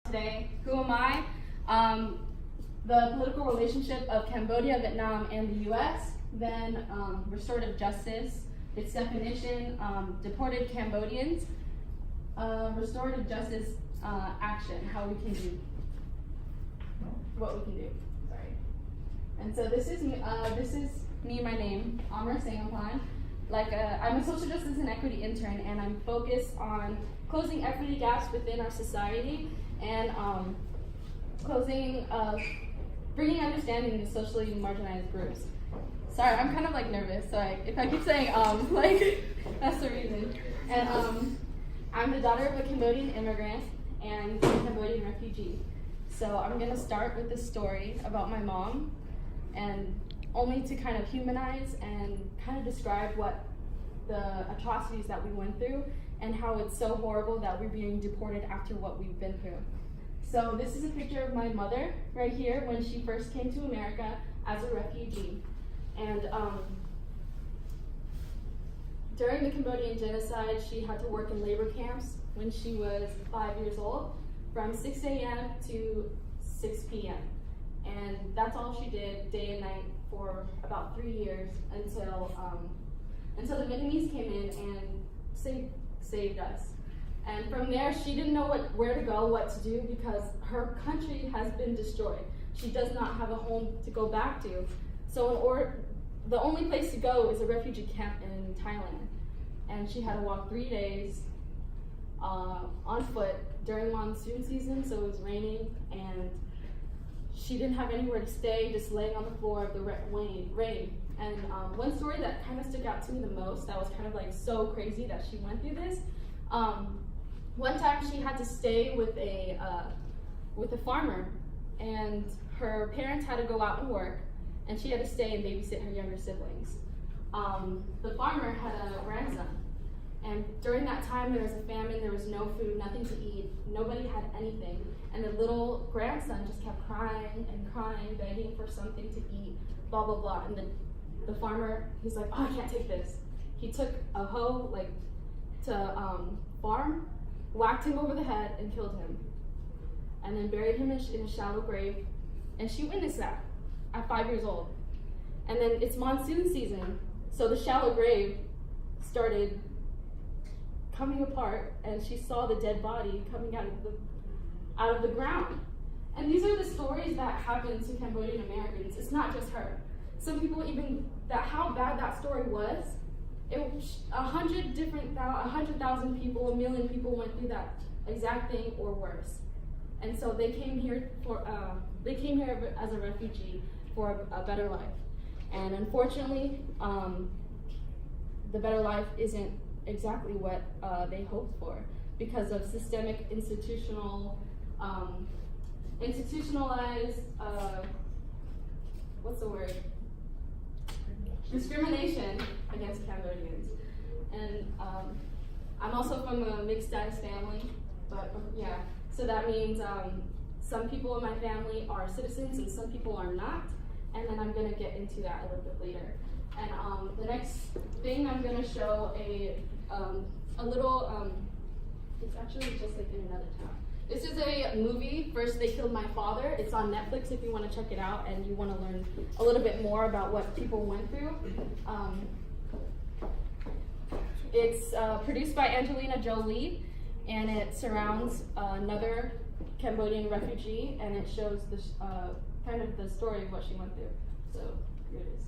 Today, who am I? The political relationship of Cambodia, Vietnam, and the U.S. Then restorative justice, its definition, deported Cambodians, restorative justice action, how we can do, what we can do. Sorry. And so this is me, my name, Amara. I'm a social justice and equity intern, and I'm focused on closing equity gaps within our society and bringing understanding to socially marginalized groups. Sorry, I'm kind of nervous, so if I keep saying that's the reason. And I'm the daughter of a Cambodian immigrant and a Cambodian refugee. So I'm gonna start with this story about my mom, and only to kind of humanize and kind of describe what the atrocities that we went through and how it's so horrible that we're being deported after what we've been through. So this is a picture of my mother right here when she first came to America as a refugee. And during the Cambodian genocide, she had to work in labor camps when she was 5 years old, from 6 a.m. to 6 p.m. And that's all she did day and night for about 3 years until the Vietnamese came in and saved us. And from there, she didn't know where to go, what to do, because her country has been destroyed. She does not have a home to go back to. So the only place to go is a refugee camp in Thailand. And she had to walk 3 days on foot during monsoon season, so it was raining, and she didn't have anywhere to stay, just laying on the floor of the rain. And one story that kind of stuck out to me the most, that was kind of so crazy that she went through this. One time she had to stay with a farmer, and her parents had to go out and work, and she had to stay and babysit her younger siblings. The farmer had a grandson, and during that time there was a famine, there was no food, nothing to eat, nobody had anything, and the little grandson just kept crying and crying, begging for something to eat, blah, blah, blah. And the farmer, he's like, oh, I can't take this. He took a hoe to farm, whacked him over the head and killed him, and then buried him in a shallow grave. And she witnessed that at 5 years old. And then it's monsoon season, so the shallow grave started coming apart, and she saw the dead body coming out of the ground. And these are the stories that happen to Cambodian Americans. It's not just her. Some people how bad that story was, 100,000 people, 1 million people went through that exact thing or worse. And so they came here as a refugee for a better life. And unfortunately, the better life isn't exactly what they hoped for because of systemic institutionalized, discrimination against Cambodians. And I'm also from a mixed status family, but yeah, so that means some people in my family are citizens and some people are not, and then I'm gonna get into that a little bit later. And the next thing I'm gonna show a little, it's actually just in another town. This is a movie, First They Killed My Father. It's on Netflix if you want to check it out and you want to learn a little bit more about what people went through. It's produced by Angelina Jolie, and it surrounds another Cambodian refugee, and it shows kind of the story of what she went through. So here it is.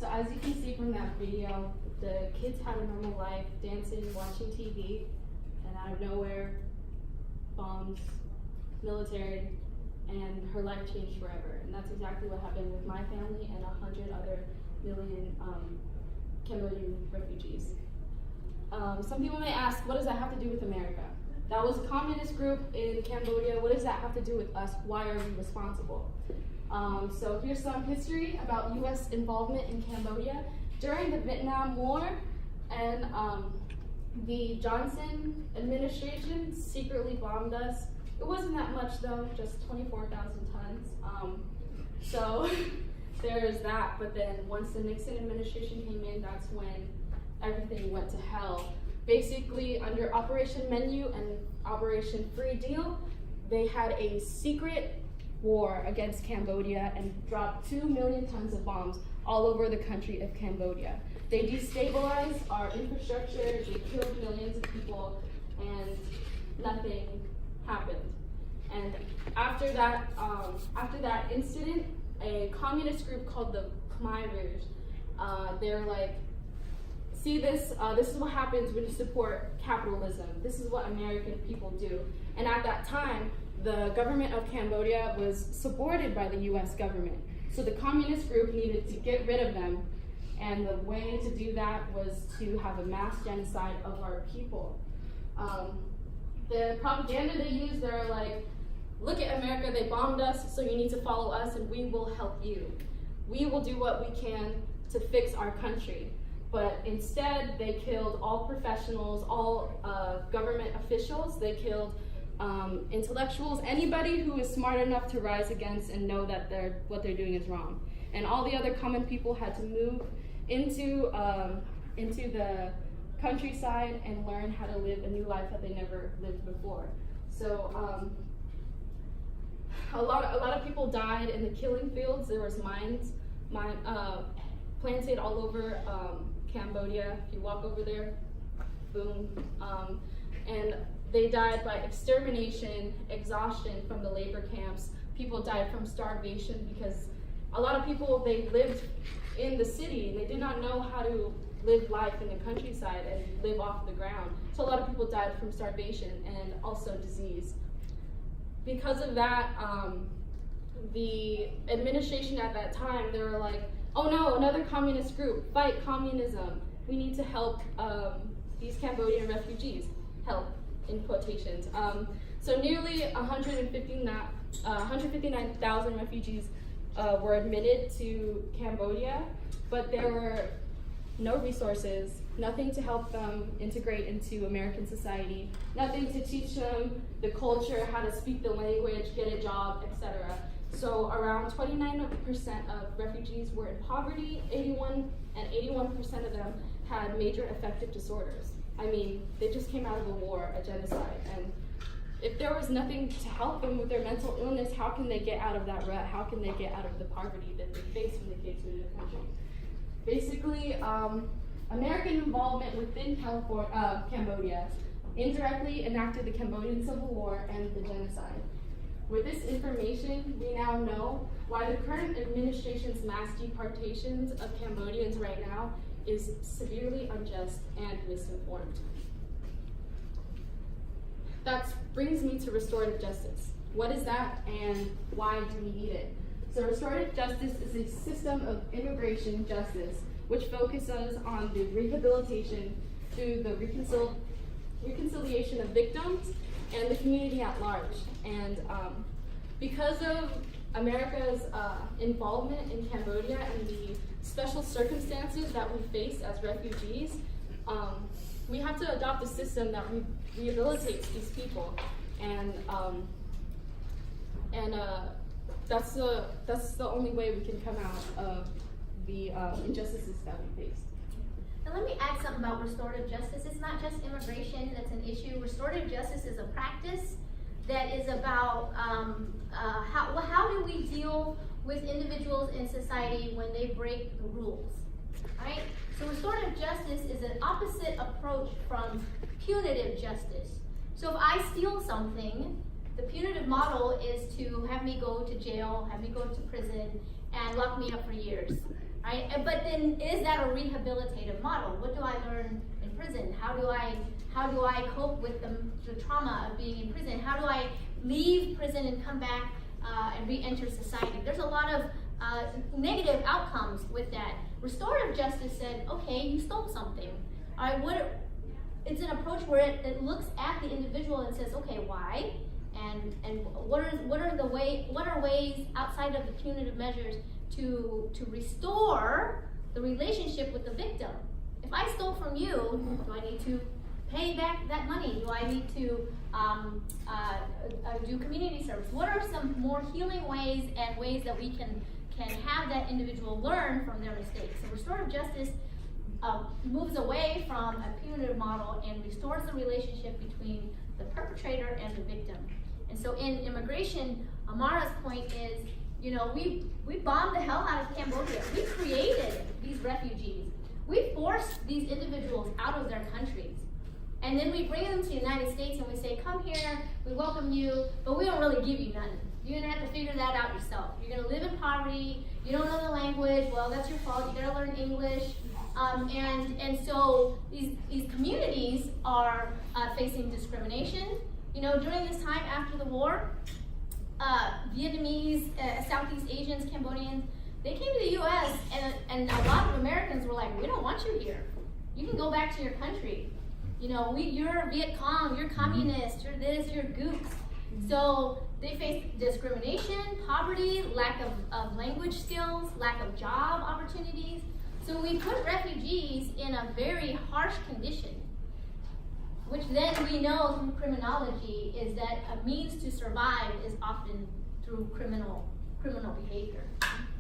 So as you can see from that video, the kids had a normal life, dancing, watching TV, and out of nowhere, bombs, military, and her life changed forever. And that's exactly what happened with my family and 100 other million Cambodian refugees. Some people may ask, what does that have to do with America? That was a communist group in Cambodia. What does that have to do with us? Why are we responsible? So here's some history about US involvement in Cambodia. During the Vietnam War and the Johnson administration secretly bombed us. It wasn't that much though, just 24,000 tons. So there's that, but then once the Nixon administration came in, that's when everything went to hell. Basically, under Operation Menu and Operation Free Deal, they had a secret war against Cambodia and dropped 2 million tons of bombs all over the country of Cambodia. They destabilized our infrastructure, they killed millions of people, and nothing happened. And after that incident, a communist group called the Khmer Rouge, they're like, see this is what happens when you support capitalism. This is what American people do. And at that time, the government of Cambodia was supported by the US government. So the communist group needed to get rid of them. And the way to do that was to have a mass genocide of our people. The propaganda they use, they're like, look at America, they bombed us, so you need to follow us and we will help you. We will do what we can to fix our country. But instead, they killed all professionals, all government officials. They killed intellectuals, anybody who is smart enough to rise against and know that what they're doing is wrong. And all the other common people had to move into the countryside and learn how to live a new life that they never lived before. So a lot of people died in the killing fields. There was mines planted all over Cambodia. If you walk over there, boom. And they died by extermination, exhaustion from the labor camps. People died from starvation because a lot of people, they lived in the city and they did not know how to live life in the countryside and live off the ground. So a lot of people died from starvation and also disease. Because of that, the administration at that time, they were like, oh no, another communist group, fight communism. We need to help these Cambodian refugees. Help, in quotations. So nearly 159,000 refugees were admitted to Cambodia, but there were no resources, nothing to help them integrate into American society, nothing to teach them the culture, how to speak the language, get a job, etc. So around 29% of refugees were in poverty, 81% of them had major affective disorders. I mean, they just came out of a war, a genocide, and if there was nothing to help them with their mental illness, how can they get out of that rut? How can they get out of the poverty that they face when they came to the country? Basically, American involvement within Cambodia indirectly enacted the Cambodian Civil War and the genocide. With this information, we now know why the current administration's mass deportations of Cambodians right now is severely unjust and misinformed. That brings me to restorative justice. What is that and why do we need it? So restorative justice is a system of immigration justice which focuses on the rehabilitation through the reconciliation of victims and the community at large. And because of America's involvement in Cambodia and the special circumstances that we face as refugees, we have to adopt a system that rehabilitates these people, and that's the only way we can come out of the injustices that we face. And let me add something about restorative justice. It's not just immigration that's an issue. Restorative justice is a practice that is about how do we deal with individuals in society when they break the rules, right? So restorative justice is an opposite approach from punitive justice. So if I steal something, the punitive model is to have me go to jail, have me go to prison, and lock me up for years. right? But then, is that a rehabilitative model? What do I learn in prison? How do I cope with the trauma of being in prison? How do I leave prison and come back and re-enter society? There's a lot of negative outcomes with that. Restorative justice said, okay, you stole something. All right, it's an approach where it looks at the individual and says, okay, why? And what are ways outside of the punitive measures to restore the relationship with the victim? If I stole from you, do I need to pay back that money? Do I need to do community service? What are some more healing ways and ways that we can have that individual learn from their mistakes? So restorative justice moves away from a punitive model and restores the relationship between the perpetrator and the victim. And so in immigration, Amara's point is, we bombed the hell out of Cambodia. We created these refugees. We forced these individuals out of their countries. And then we bring them to the United States and we say, come here, we welcome you, but we don't really give you nothing. You're gonna have to figure that out yourself. You're gonna live in poverty, you don't know the language, well, that's your fault, you gotta learn English. And so these communities are facing discrimination. During this time after the war, Vietnamese, Southeast Asians, Cambodians, they came to the US and a lot of Americans were like, we don't want you here. You can go back to your country. You're Viet Cong, you're communist, you're this, you're gooks. So they face discrimination, poverty, lack of language skills, lack of job opportunities. So we put refugees in a very harsh condition, which then we know through criminology is that a means to survive is often through criminal behavior.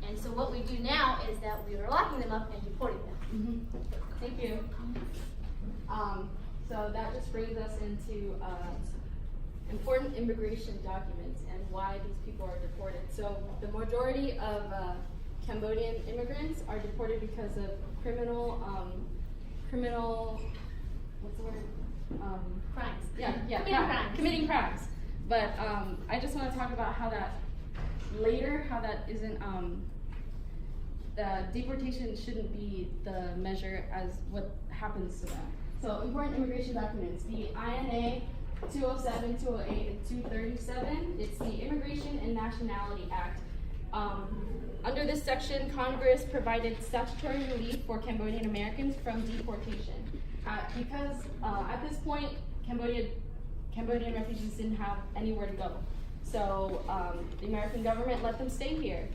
And so what we do now is that we are locking them up and deporting them. Thank you. So that just brings us into important immigration documents and why these people are deported. So the majority of Cambodian immigrants are deported because of criminal, what's the word? Crimes. Committing crimes. But I just want to talk about how that isn't, the deportation shouldn't be the measure as what happens to them. So important immigration documents, the INA 207, 208, and 237, it's the Immigration and Nationality Act. Under this section, Congress provided statutory relief for Cambodian Americans from deportation. Because at this point, Cambodian refugees didn't have anywhere to go. So the American government let them stay here.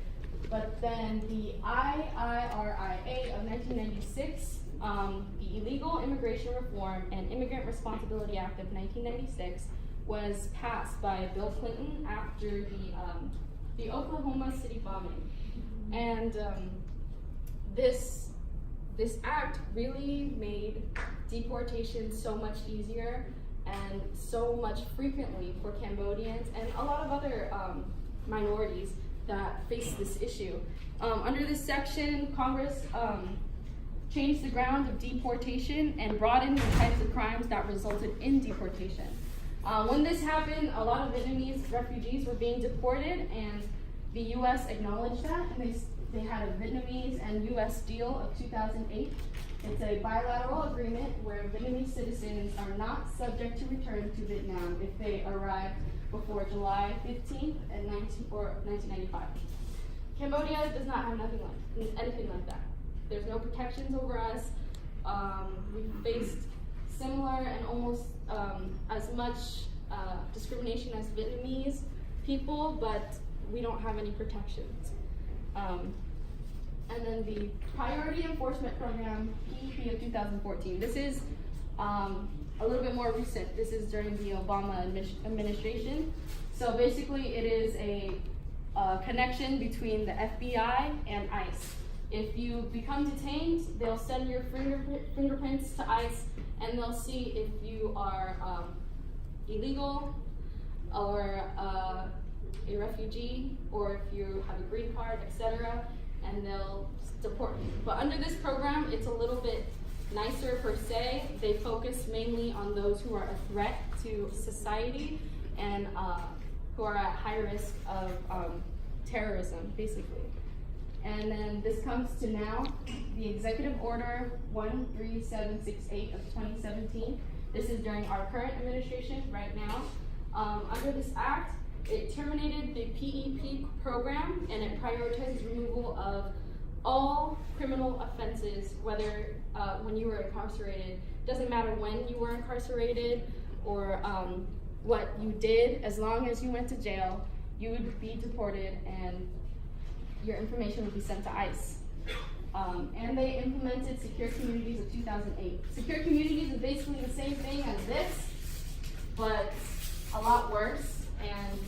But then the IIRIA of 1996, the Illegal Immigration Reform and Immigrant Responsibility Act of 1996 was passed by Bill Clinton after the Oklahoma City bombing. And this act really made deportation so much easier and so much frequently for Cambodians and a lot of other minorities that face this issue. Under this section, Congress changed the ground of deportation and broadened the types of crimes that resulted in deportation. When this happened, a lot of Vietnamese refugees were being deported, and the U.S. acknowledged that, and they had a Vietnamese and U.S. deal of 2008. It's a bilateral agreement where Vietnamese citizens are not subject to return to Vietnam if they arrive before July 15th and 1995. Cambodia does not have anything like that. There's no protections over us. We've faced similar and almost as much discrimination as Vietnamese people, but we don't have any protections. And then the Priority Enforcement Program, PEP of 2014. This is a little bit more recent. This is during the Obama administration. So basically it is a connection between the FBI and ICE. If you become detained, they'll send your fingerprints to ICE and they'll see if you are illegal or a refugee or if you have a green card, etc., and they'll deport you. But under this program, it's a little bit nicer per se. They focus mainly on those who are a threat to society and who are at high risk of terrorism, basically. And then this comes to now, the Executive Order 13768 of 2017. This is during our current administration right now. Under this act, it terminated the PEP program and it prioritizes removal of all criminal offenses, whether when you were incarcerated. Doesn't matter when you were incarcerated or what you did, as long as you went to jail, you would be deported and your information would be sent to ICE. And they implemented Secure Communities of 2008. Secure Communities is basically the same thing as this, but a lot worse, and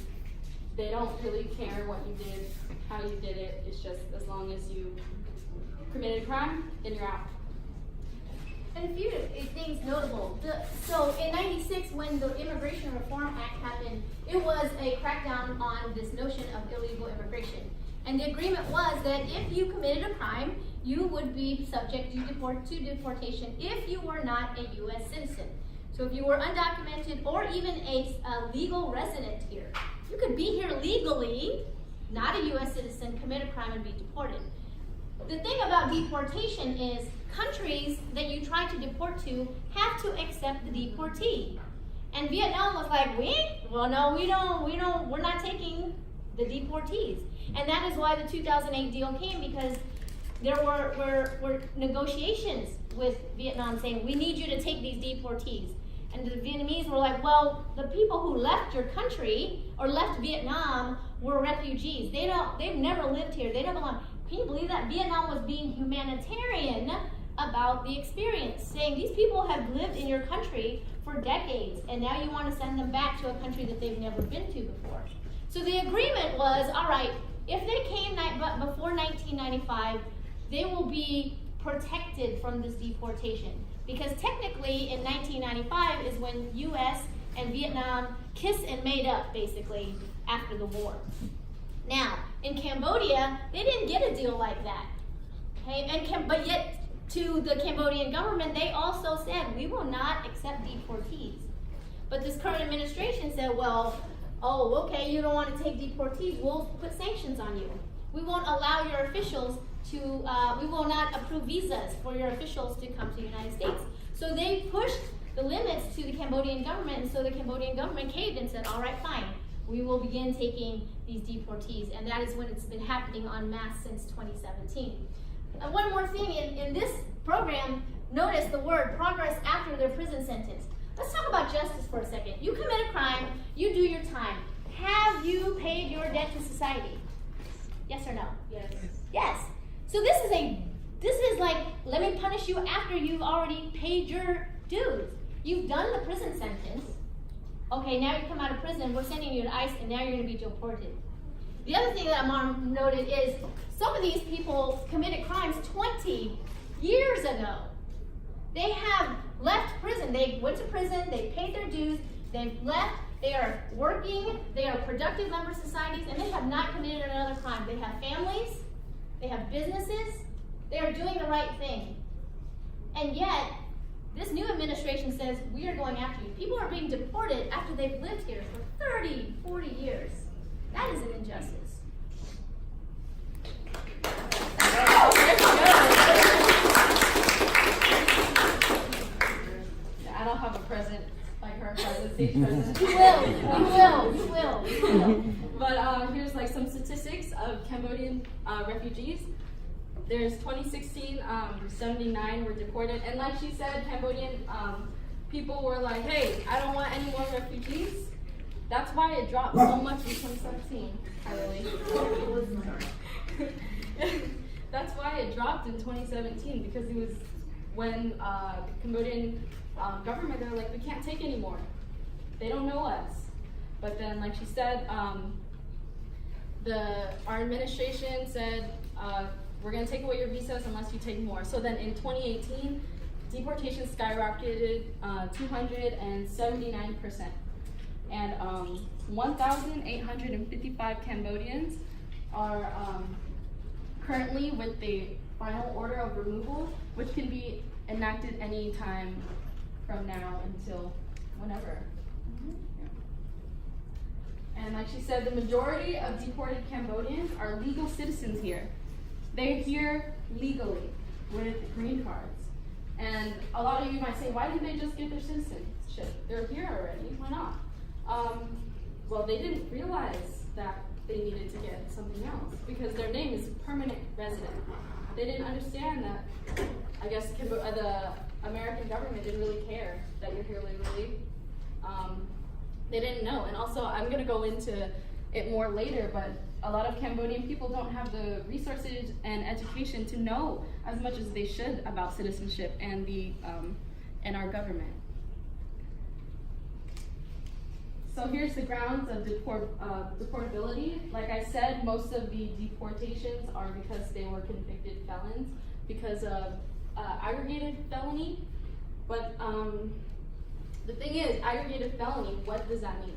they don't really care what you did, how you did it. It's just as long as you committed a crime, then you're out. And a few things notable. So in '96, when the Immigration Reform Act happened, it was a crackdown on this notion of illegal immigration. And the agreement was that if you committed a crime, you would be subject to deportation if you were not a U.S. citizen. So if you were undocumented or even a legal resident here, you could be here legally, not a U.S. citizen, commit a crime and be deported. The thing about deportation is countries that you try to deport to have to accept the deportee. And Vietnam was like, we're not taking the deportees. And that is why the 2008 deal came, because there were negotiations with Vietnam saying, we need you to take these deportees. And the Vietnamese were like, well, the people who left your country or left Vietnam were refugees. They've never lived here. They don't belong. Can you believe that? Vietnam was being humanitarian about the experience, saying these people have lived in your country for decades, and now you want to send them back to a country that they've never been to before. So the agreement was, all right, if they came before 1995, they will be protected from this deportation. Because technically in 1995 is when US and Vietnam kissed and made up, basically, after the war. Now, in Cambodia, they didn't get a deal like that. Okay? But yet, to the Cambodian government, they also said, we will not accept deportees. But this current administration said, well, oh, okay, you don't want to take deportees, we'll put sanctions on you. We won't allow your officials to, we will not approve visas for your officials to come to the United States. So they pushed the limits to the Cambodian government, and so the Cambodian government caved and said, all right, fine, we will begin taking these deportees. And that is when it's been happening en masse since 2017. One more thing, in this program, notice the word progress after their prison sentence. Let's talk about justice for a second. You commit a crime, you do your time. Have you paid your debt to society? Yes or no? Yes. Yes. So this is like, let me punish you after you've already paid your dues. You've done the prison sentence. Okay, now you come out of prison, we're sending you to ICE, and now you're going to be deported. The other thing that Amara noted is some of these people committed crimes 20 years ago. They have left prison. They went to prison, they paid their dues, they've left, they are working, they are productive member societies, and they have not committed another crime. They have families, they have businesses, they are doing the right thing. And yet, this new administration says, we are going after you. People are being deported after they've lived here for 30, 40 years. That is an injustice. I don't have a present like her present, stage present. You will. But here's like some statistics of Cambodian refugees. There's 2016, 79 were deported, and like she said, Cambodian people were like, hey, I don't want any more refugees. That's why it dropped so much in 2017. That's why it dropped in 2017, because it was when the Cambodian government, they're like, we can't take any more. They don't know us. But then, like she said, our administration said, we're going to take away your visas unless you take more. So then in 2018, deportation skyrocketed 279%. And 1,855 Cambodians are currently with the final order of removal, which can be enacted any time from now until whenever. And like she said, the majority of deported Cambodians are legal citizens here. They're here legally with green cards. And a lot of you might say, why didn't they just get their citizenship? They're here already, why not? Well, they didn't realize that they needed to get something else because their name is permanent resident. They didn't understand that, I guess the American government didn't really care that you're here legally. They didn't know. And also, I'm gonna go into it more later, but a lot of Cambodian people don't have the resources and education to know as much as they should about citizenship and and our government. So here's the grounds of deportability. Like I said, most of the deportations are because they were convicted felons because of aggregated felony. But the thing is, aggregated felony, what does that mean?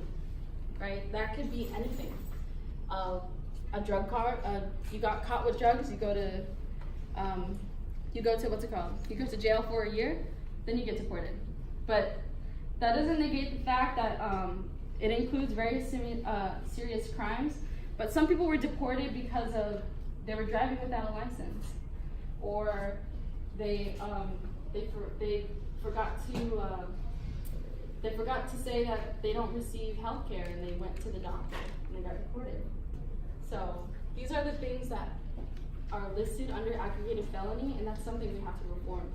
Right? That could be anything. A drug card, you got caught with drugs, you go to what's it called? You go to jail for a year, then you get deported. But that doesn't negate the fact that it includes very serious crimes. But some people were deported because of they were driving without a license, or they forgot to say that they don't receive health care and they went to the doctor and they got deported. So these are the things that are listed under aggravated felony, and that's something we have to reform.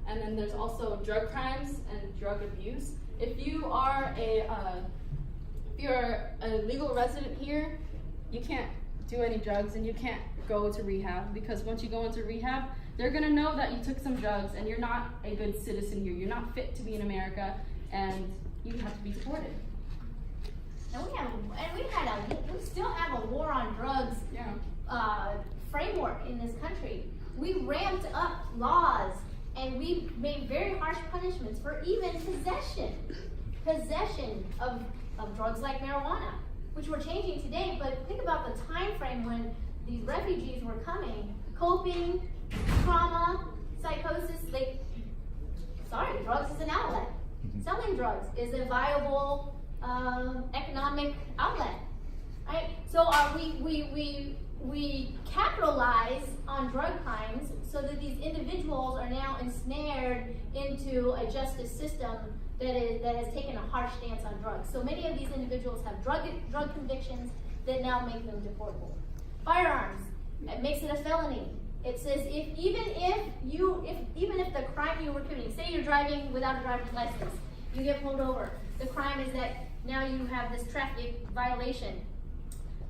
And then there's also drug crimes and drug abuse. If you're a legal resident here, you can't do any drugs and you can't go to rehab, because once you go into rehab, they're gonna know that you took some drugs and you're not a good citizen here. You're not fit to be in America, and you have to be deported. And we still have a war on drugs framework in this country. We ramped up laws and we made very harsh punishments for even possession of drugs like marijuana, which we're changing today. But think about the time frame when these refugees were coming, coping, trauma, psychosis. Drugs is an outlet. Selling drugs is a viable economic outlet, right? So we capitalize on drug crimes so that these individuals are now ensnared into a justice system that has taken a harsh stance on drugs. So many of these individuals have drug convictions that now make them deportable. Firearms, it makes it a felony. It says even if the crime you were committing, say you're driving without a driver's license, you get pulled over. The crime is that now you have this traffic violation.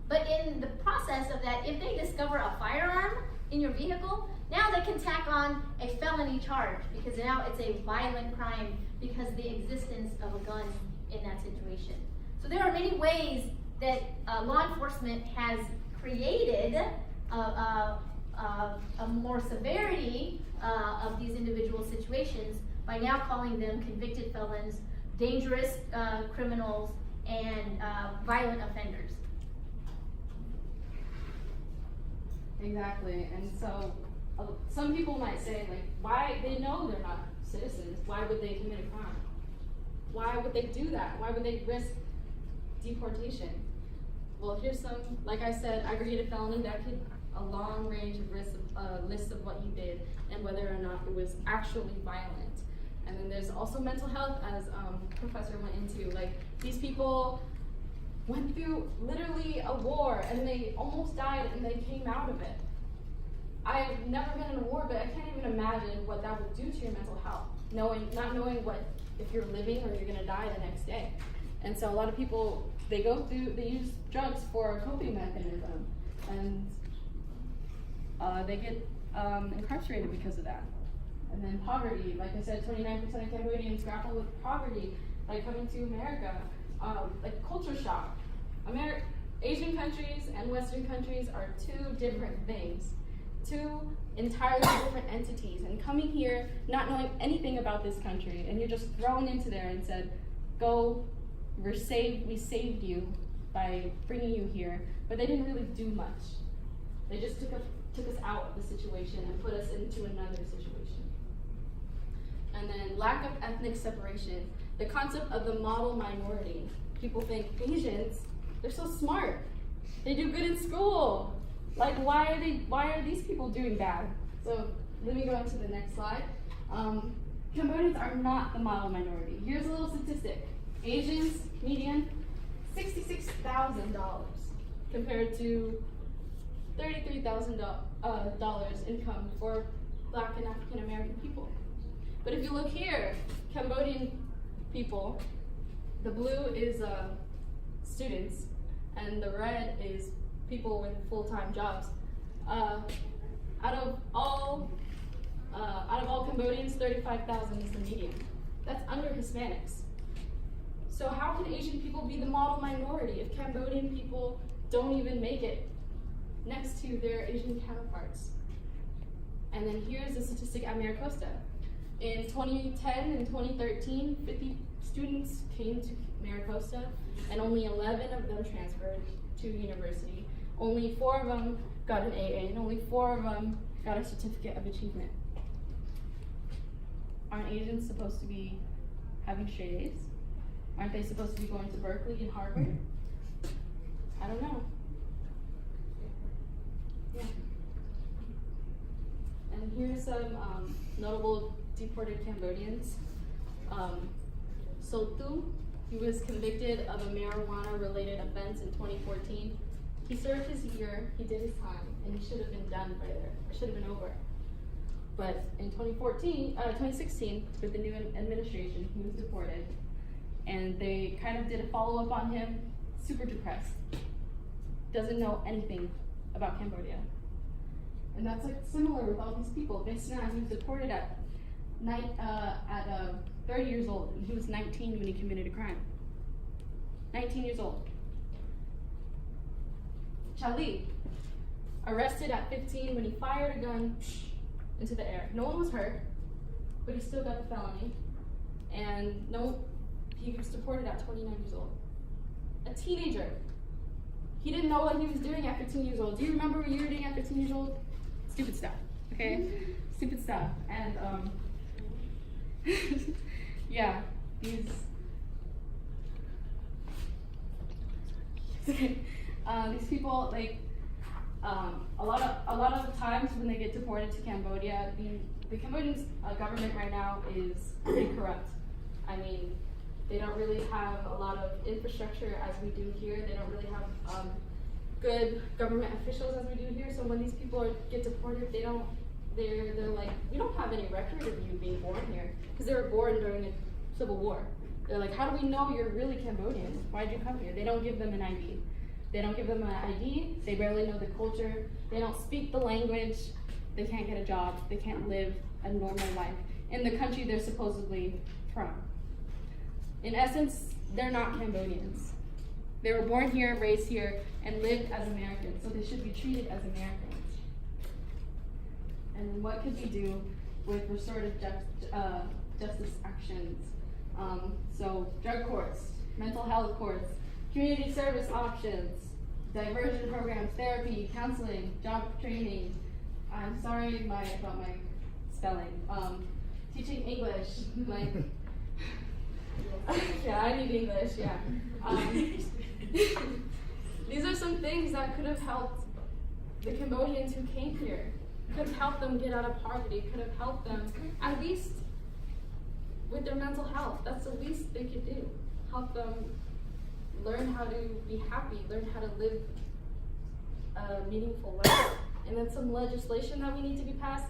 But in the process of that, if they discover a firearm in your vehicle, now they can tack on a felony charge, because now it's a violent crime because of the existence of a gun in that situation. So there are many ways that law enforcement has created a more severity of these individual situations by now calling them convicted felons, dangerous criminals, and violent offenders. Exactly. And so some people might say, like, why, they know they're not citizens, why would they commit a crime? Why would they do that? Why would they risk deportation? Well, here's some, like I said, aggravated felony, that could a long range of list of what you did and whether or not it was actually violent. And then there's also mental health, as Professor went into. Like, these people went through literally a war and they almost died and they came out of it. I've never been in a war, but I can't even imagine what that would do to your mental health, not knowing what, if you're living or you're gonna die the next day. And so a lot of people, they use drugs for a coping mechanism, and they get incarcerated because of that. And then poverty, like I said, 29% of Cambodians grapple with poverty, like coming to America. Like culture shock. Asian countries and Western countries are two different things, two entirely different entities. And coming here, not knowing anything about this country, and you're just thrown into there and said, go, we saved you by bringing you here. But they didn't really do much. They just took us out of the situation and put us into another situation. And then lack of ethnic separation. The concept of the model minority. People think Asians, they're so smart. They do good in school. Like, why are these people doing bad? So let me go into the next slide. Cambodians are not the model minority. Here's a little statistic. Asians, median, $66,000 compared to $33,000 income for Black and African American people. But if you look here, Cambodian people, the blue is students, and the red is people with full-time jobs. Out of all Cambodians, 35,000 is the median. That's under Hispanics. So how can Asian people be the model minority if Cambodian people don't even make it next to their Asian counterparts? And then here's the statistic at Amara. In 2010 and 2013, 50 students came to Amara, and only 11 of them transferred to university. Only 4 of them got an AA, and only 4 of them got a certificate of achievement. Aren't Asians supposed to be having straight A's? Aren't they supposed to be going to Berkeley and Harvard? I don't know. Yeah. And here's some notable deported Cambodians. Sotu, he was convicted of a marijuana-related offense in 2014. He served his year, he did his time, and he should have been done by there. It should have been over. But in 2016, with the new administration, he was deported. And they kind of did a follow-up on him, super depressed. Doesn't know anything about Cambodia. And that's like similar with all these people. Vesna, he was deported at 30 years old, and he was 19 when he committed a crime. 19 years old. Chali, arrested at 15 when he fired a gun into the air. No one was hurt, but he still got the felony. And he was deported at 29 years old. A teenager. He didn't know what he was doing at 15 years old. Do you remember what you were doing at 15 years old? Stupid stuff, okay? Stupid stuff. And yeah, these people, like, a lot of times when they get deported to Cambodia, the Cambodian government right now is pretty corrupt. I mean, they don't really have a lot of infrastructure as we do here. They don't really have good government officials as we do here. So when these people get deported, they're like, we don't have any record of you being born here, because they were born during a civil war. They're like, how do we know you're really Cambodian? Why'd you come here? They don't give them an ID. They don't give them an ID. They barely know the culture. They don't speak the language. They can't get a job. They can't live a normal life in the country they're supposedly from. In essence, they're not Cambodians. They were born here, raised here, and lived as Americans, so they should be treated as Americans. And what could we do with restorative justice actions? So drug courts, mental health courts, community service options, diversion programs, therapy, counseling, job training. I'm sorry about my spelling. Teaching English, like, yeah, I need English, yeah. These are some things that could have helped the Cambodians who came here. Could have helped them get out of poverty, could have helped them at least with their mental health. That's the least they could do. Help them learn how to be happy, learn how to live a meaningful life. And then some legislation that we need to be passed.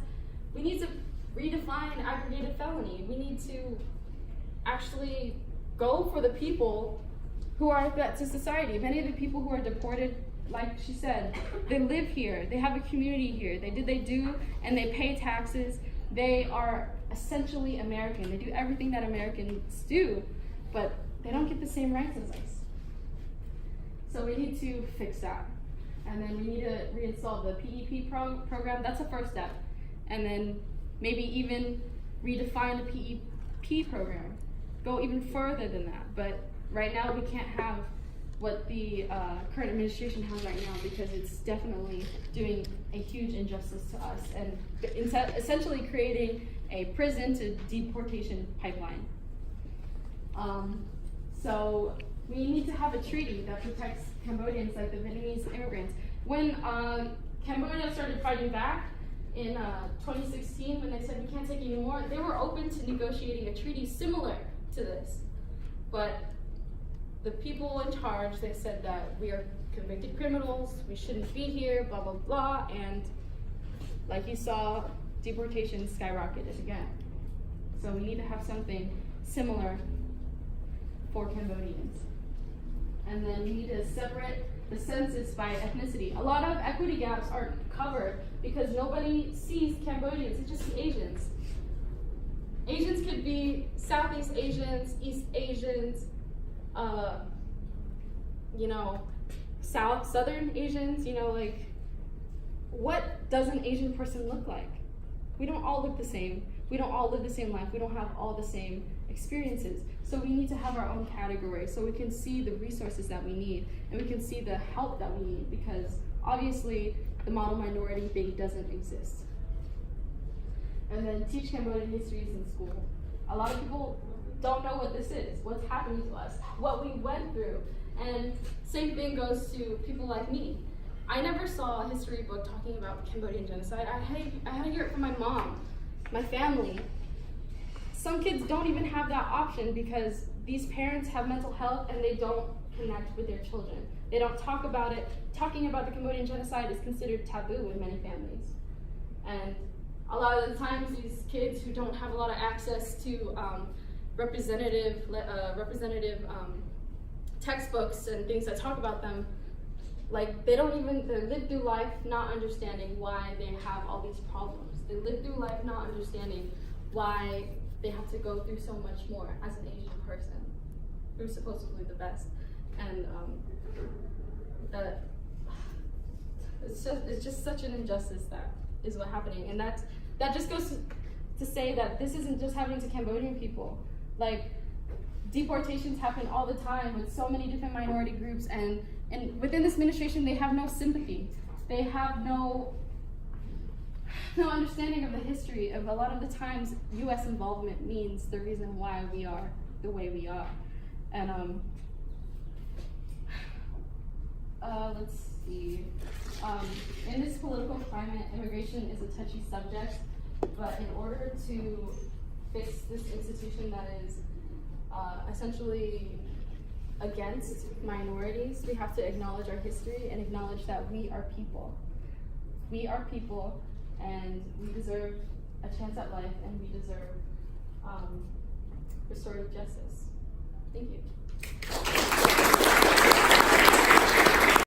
We need to redefine aggravated felony. We need to actually go for the people who are a threat to society. Many of the people who are deported, like she said, they live here, they have a community here, they do, and they pay taxes. They are essentially American. They do everything that Americans do, but they don't get the same rights as us. So we need to fix that. And then we need to reinstall the PEP program. That's the first step. And then maybe even redefine the PEP program. Go even further than that. But right now we can't have what the current administration has right now, because it's definitely doing a huge injustice to us and essentially creating a prison to deportation pipeline. So we need to have a treaty that protects Cambodians like the Vietnamese immigrants. When Cambodia started fighting back in 2016 when they said we can't take any more. They were open to negotiating a treaty similar to this, but the people in charge, they said that we are convicted criminals, we shouldn't be here, blah, blah, blah, and like you saw, deportation skyrocketed again. So we need to have something similar for Cambodians. And then we need to separate the census by ethnicity. A lot of equity gaps aren't covered because nobody sees Cambodians, they just see Asians. Asians could be Southeast Asians, East Asians, Southern Asians, like, what does an Asian person look like? We don't all look the same. We don't all live the same life. We don't have all the same experiences. So we need to have our own category so we can see the resources that we need and we can see the help that we need, because obviously the model minority thing doesn't exist. And then teach Cambodian histories in school. A lot of people don't know what this is, what's happening to us, what we went through. And same thing goes to people like me. I never saw a history book talking about the Cambodian genocide. I had to hear it from my mom, my family. Some kids don't even have that option because these parents have mental health and they don't connect with their children. They don't talk about it. Talking about the Cambodian genocide is considered taboo in many families. And a lot of the times these kids who don't have a lot of access to representative textbooks and things that talk about them, like they live through life not understanding why they have all these problems. They live through life not understanding why they have to go through so much more as an Asian person who's supposedly the best. And it's just such an injustice that is what's happening. And that just goes to say that this isn't just happening to Cambodian people. Like, deportations happen all the time with so many different minority groups, and within this administration they have no sympathy. They have no understanding of the history of a lot of the times US involvement means the reason why we are the way we are. And let's see. In this political climate, immigration is a touchy subject, but in order to fix this institution that is essentially against minorities, we have to acknowledge our history and acknowledge that we are people. We are people, and we deserve a chance at life, and we deserve restorative justice. Thank you.